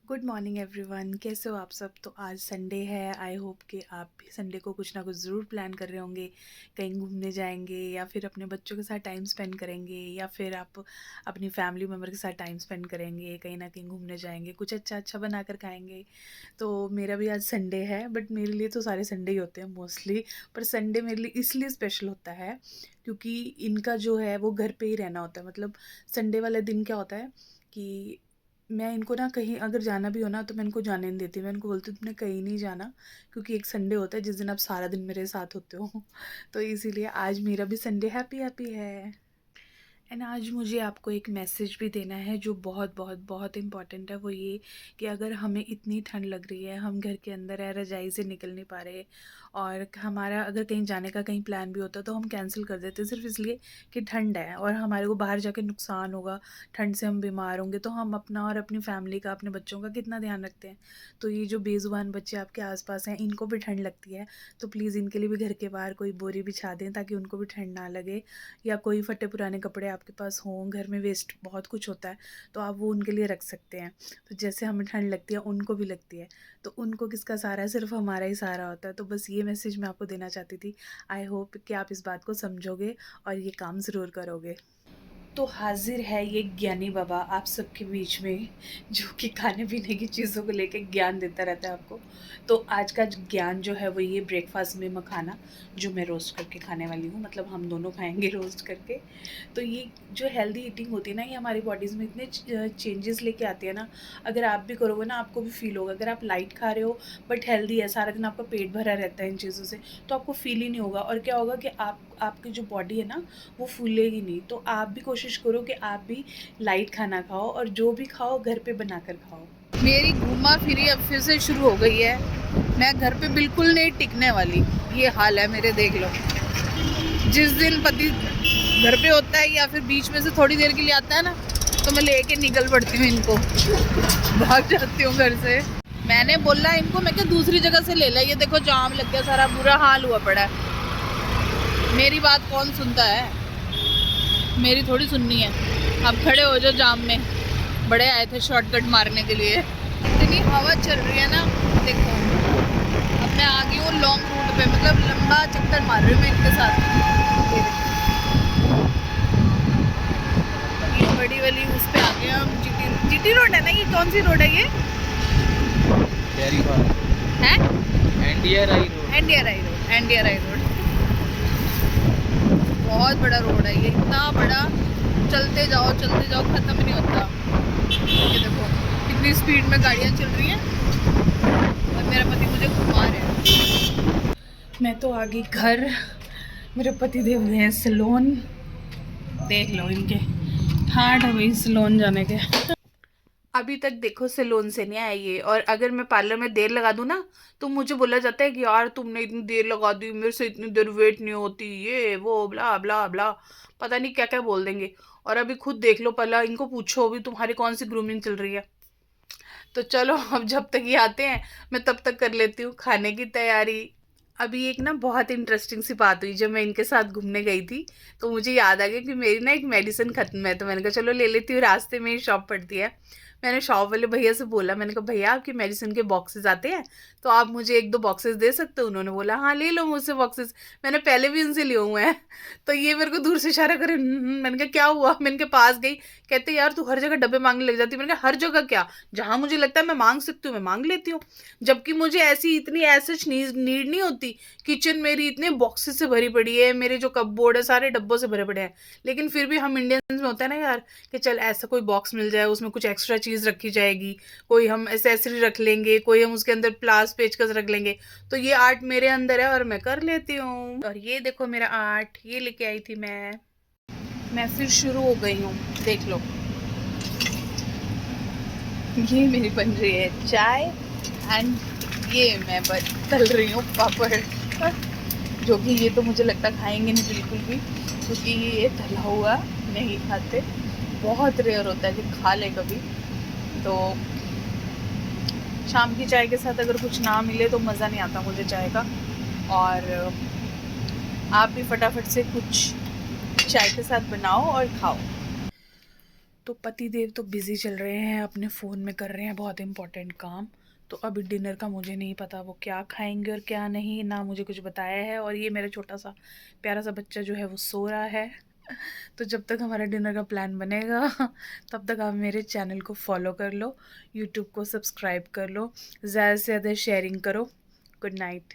Good morning everyone, कैसे हो आप सब। तो आज संडे है। आई होप कि आप भी संडे को कुछ ना कुछ ज़रूर प्लान कर रहे होंगे। कहीं घूमने जाएंगे या फिर अपने बच्चों के साथ टाइम स्पेंड करेंगे या फिर आप अपनी फैमिली मेम्बर के साथ टाइम स्पेंड करेंगे, कहीं ना कहीं घूमने जाएंगे, कुछ अच्छा अच्छा बना कर खाएंगे। तो मेरा भी आज संडे है, बट मेरे लिए तो सारे संडे ही होते हैं मोस्टली। पर संडे मेरे लिए इसलिए स्पेशल होता है क्योंकि इनका जो है वो घर पे ही रहना होता है। मतलब संडे वाले दिन क्या होता है कि मैं इनको ना कहीं अगर जाना भी हो ना तो मैं इनको जाने नहीं देती। मैं इनको बोलती हूँ तुमने कहीं नहीं जाना, क्योंकि एक संडे होता है जिस दिन आप सारा दिन मेरे साथ होते हो। तो इसीलिए आज मेरा भी संडे हैप्पी हैप्पी है। एंड आज मुझे आपको एक मैसेज भी देना है जो बहुत बहुत बहुत इम्पॉर्टेंट है। वो ये कि अगर हमें इतनी ठंड लग रही है, हम घर के अंदर है, रजाई से निकल नहीं पा रहे, और हमारा अगर कहीं जाने का कहीं प्लान भी होता है तो हम कैंसिल कर देते हैं सिर्फ इसलिए कि ठंड है और हमारे को बाहर जाके नुकसान होगा, ठंड से हम बीमार होंगे, तो हम अपना और अपनी फैमिली का, अपने बच्चों का कितना ध्यान रखते हैं। तो ये जो बेजुबान बच्चे आपके आसपास हैं, इनको भी ठंड लगती है, तो प्लीज़ इनके लिए भी घर के बाहर कोई बोरी बिछा दें ताकि उनको भी ठंड ना लगे। या कोई फटे पुराने कपड़े आपके पास हों, घर में वेस्ट बहुत कुछ होता है तो आप वो उनके लिए रख सकते हैं। तो जैसे हमें ठंड लगती है उनको भी लगती है, तो उनको किसका सहारा है, सिर्फ हमारा ही सहारा होता है। तो बस ये मैसेज मैं आपको देना चाहती थी। आई होप कि आप इस बात को समझोगे और ये काम ज़रूर करोगे। तो हाजिर है ये ज्ञानी बाबा आप सबके बीच में, जो कि खाने पीने की चीज़ों को लेके ज्ञान देता रहता है आपको। तो आज का ज्ञान जो है वो ये ब्रेकफास्ट में मखाना, जो मैं रोस्ट करके खाने वाली हूँ, मतलब हम दोनों खाएंगे रोस्ट करके। तो ये जो हेल्दी ईटिंग होती है ना, ये हमारी बॉडीज़ में इतने चेंजेस लेके आती है ना। अगर आप भी करोगे ना आपको भी फील होगा। अगर आप लाइट खा रहे हो बट हेल्दी है, सारा दिन आपका पेट भरा रहता है इन चीज़ों से, तो आपको फील ही नहीं होगा। और क्या होगा कि आपकी जो बॉडी है ना वो फूलेगी नहीं। तो आप भी कोशिश करो कि आप भी लाइट खाना खाओ और जो भी खाओ घर पे बनाकर खाओ। मेरी घूमा फिरी अब फिर से शुरू हो गई है। मैं घर पे बिल्कुल नहीं टिकने वाली, ये हाल है मेरे, देख लो। जिस दिन पति घर पे होता है या फिर बीच में से थोड़ी देर के लिए आता है ना, तो मैं लेके निकल पड़ती हूँ इनको, भाग जाती हूँ घर से। मैंने बोला इनको, मैं क्या दूसरी जगह से ले ला, ये देखो जाम लग गया, सारा बुरा हाल हुआ पड़ा है। मेरी बात कौन सुनता है, मेरी थोड़ी सुननी है। अब खड़े हो जाओ जाम में, बड़े आए थे शॉर्टकट मारने के लिए। इतनी हवा चल रही है ना, देखो। अब मैं आ गई हूँ लॉन्ग रूट पे, मतलब लंबा चक्कर मार रही हूँ मैं इनके साथ। ये बड़ी वाली उस पे आ गए हम, जीटी रोड है ना, ये कौन सी रोड है ये? डेयरी फार्म है एनडीआरआई रोड। एनडीआरआई रोड बहुत बड़ा रोड है ये, इतना बड़ा, चलते जाओ खत्म नहीं होता। ये देखो कितनी स्पीड में गाड़ियाँ चल रही हैं और मेरा पति मुझे घुमा रहे हैं। मैं तो आ गई घर, मेरे पति देव गए हैं सैलून। देख लो इनके ठाठ है भाई सैलून जाने के। अभी तक देखो सैलून से नहीं आई ये, और अगर मैं पार्लर में देर लगा दूँ ना तो मुझे बोला जाता है कि यार तुमने इतनी देर लगा दी, मेरे से इतनी देर वेट नहीं होती, ये वो ब्ला ब्ला ब्ला, पता नहीं क्या क्या बोल देंगे। और अभी खुद देख लो, पहला इनको पूछो अभी तुम्हारी कौन सी ग्रूमिंग चल रही है। तो चलो अब जब तक ये आते हैं मैं तब तक कर लेती हूँ खाने की तैयारी। अभी एक ना बहुत इंटरेस्टिंग सी बात हुई, जब मैं इनके साथ घूमने गई थी तो मुझे याद आ गया कि मेरी ना एक मेडिसिन खत्म है, तो मैंने कहा चलो ले लेती हूँ, रास्ते में ही शॉप पड़ती है। मैंने शॉप वाले भैया से बोला, मैंने कहा भैया आपकी मेडिसिन के बॉक्सेस आते हैं तो आप मुझे एक दो बॉक्सेस दे सकते हो। उन्होंने बोला हाँ ले लो मुझसे बॉक्सेस, मैंने पहले भी उनसे लिए हुए हैं। तो ये मेरे को दूर से इशारा करे। मैंने कहा क्या हुआ, मैं इनके पास गई, कहते यार तू हर जगह डब्बे मांगने लग जाती है। मैंने कहा हर जगह क्या, जहाँ मुझे लगता है मैं मांग सकती हूँ मैं मांग लेती हूँ, जबकि मुझे ऐसी इतनी ऐसी नीड नहीं होती। किचन मेरी इतने बॉक्सेस से भरी पड़ी है, मेरे जो कपबोर्ड है सारे डब्बों से भरे पड़े हैं। लेकिन फिर भी हम इंडियंस में होता है ना यार कि चल ऐसा कोई बॉक्स मिल जाए, उसमें कुछ एक्स्ट्रा चीज़ रखी जाएगी, कोई हम एसेसरी रख लेंगे, कोई हम उसके अंदर प्लास पेचकस रख लेंगे। तो ये आर्ट मेरे अंदर है और मैं कर लेती हूँ। और ये देखो मेरा आर्ट, ये लेके आई थी मैं फिर शुरू हो गई हूँ, देख लो। ये मेरी बन रही है चाय एंड ये मैं तल रही हूँ पापड़, जो कि ये तो मुझे लगता खाएंगे नहीं बिल्कुल भी, क्योंकि ये तला हुआ नहीं खाते। बहुत रेयर होता है कि खा ले कभी। तो शाम की चाय के साथ अगर कुछ ना मिले तो मज़ा नहीं आता मुझे चाय का। और आप भी फटाफट से कुछ चाय के साथ बनाओ और खाओ। तो पति देव तो बिज़ी चल रहे हैं, अपने फ़ोन में कर रहे हैं बहुत इम्पोर्टेंट काम। तो अभी डिनर का मुझे नहीं पता वो क्या खाएंगे और क्या नहीं, ना मुझे कुछ बताया है। और ये मेरा छोटा सा प्यारा सा बच्चा जो है वो सो रहा है। तो जब तक हमारा डिनर का प्लान बनेगा तब तक आप मेरे चैनल को फॉलो कर लो, यूट्यूब को सब्सक्राइब कर लो, ज़्यादा से ज़्यादा शेयरिंग करो। Good night.